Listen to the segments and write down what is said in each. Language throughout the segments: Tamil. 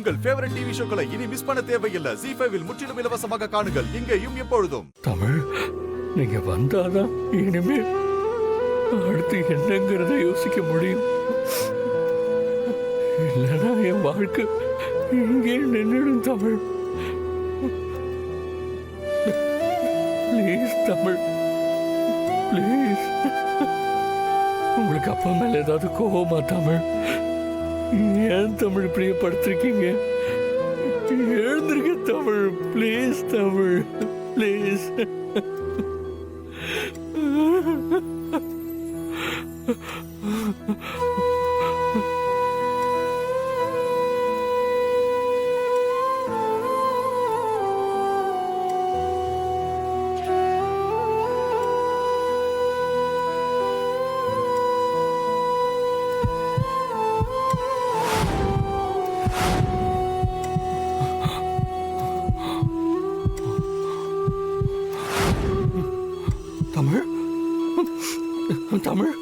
உங்கள் ஃபேவரட் டிவி ஷோக்களை இனி மிஸ் பண்ண தேவையில்லை. ZEE5 இல் முற்றிலும் இலவசமாக காணுங்கள், இங்கேயும் எப்பொழுதும். தமிழ், நீங்க வந்தாதான் இனிமே அடுத்து என்னங்கிறத யோசிக்க முடியும். இல்லைன்னா என் வாழ்க்கை இங்கே நின்றுடும். Tamil, please Tamil, please. உங்களுக்கு அப்பா மேல ஏதாவது கோவமா தமிழ்? ஏன் தமிழ் பிரியப்படுத்திருக்கீங்க? எழுந்திருக்க Tamil, please Tamil, please. Tamil, Tamil,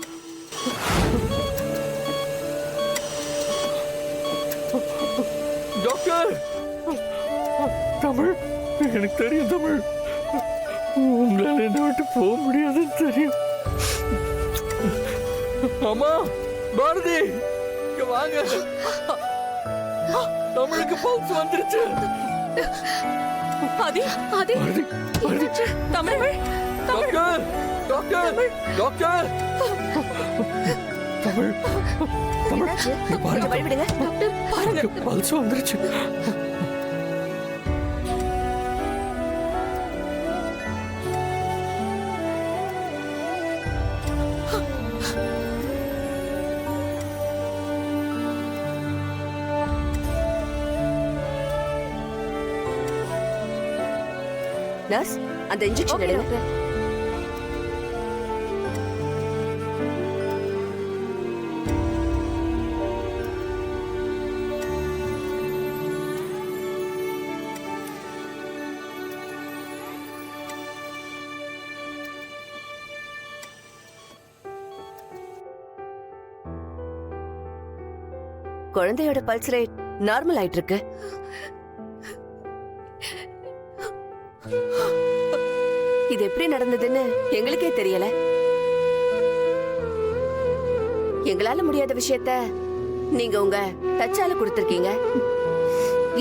doctor. Tamil, எனக்கு தெரியும் தமிழ், உங்களால என்ன விட்டு போக முடியாதுன்னு தெரியும். அம்மா, பாரதி, இங்க வாங்க. தமிழுக்கு பல்ஸ் வந்துருச்சு. Adhi, Adhi, Bharathi, Bharathi. Tamil, doctor, doctor, doctor. Tamil, Tamil, இங்க பாருங்க. விடுங்க டாக்டர், பாருங்க. பல்ஸ் வந்துருச்சு. நர்ஸ், அந்த இன்ஜெக்ஷன் எடுங்க. குழந்தையோட பல்ஸ் ரேட் நார்மல் ஆயிட்டு இருக்கு. இது எப்படி நடந்ததுன்னு எங்களுக்கே தெரியல. எங்களால முடியாத விஷயத்த நீங்க உங்க டச்சால கொடுத்திருக்கீங்க.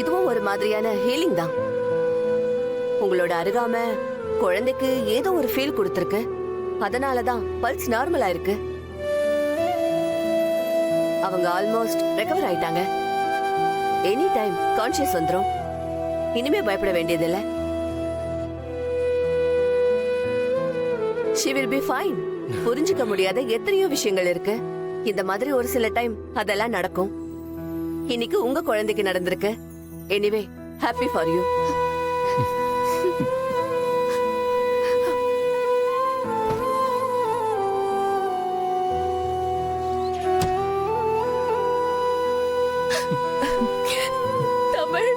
இதுவும் ஒரு மாதிரியான ஹீலிங் தான். உங்களோட அருகாம குழந்தைக்கு ஏதோ ஒரு ஃபீல் கொடுத்திருக்கு. அதனாலதான் பல்ஸ் நார்மல் ஆயிருக்கு. அவங்க ஆல்மோஸ்ட் ரெக்கவர் ஆயிட்டாங்க. எனி டைம் கான்ஷியஸ் வந்துரும். இனிமே பயப்பட வேண்டியதில்லை. She will be fine. புரிஞ்சுக்க முடியாத எத்தனையோ விஷயங்கள் இருக்கு. இந்த மாதிரி ஒரு சில டைம் அதெல்லாம் நடக்கும். இன்னைக்கு உங்க குழந்தைக்கு நடந்திருக்கு. Anyway, happy for you. Tamil,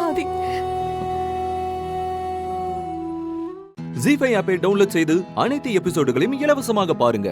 Aadhi. ZEE5 ஆப்பை டவுன்லோட் செய்து அனைத்து எபிசோடுகளையும் இலவசமாக பாருங்க.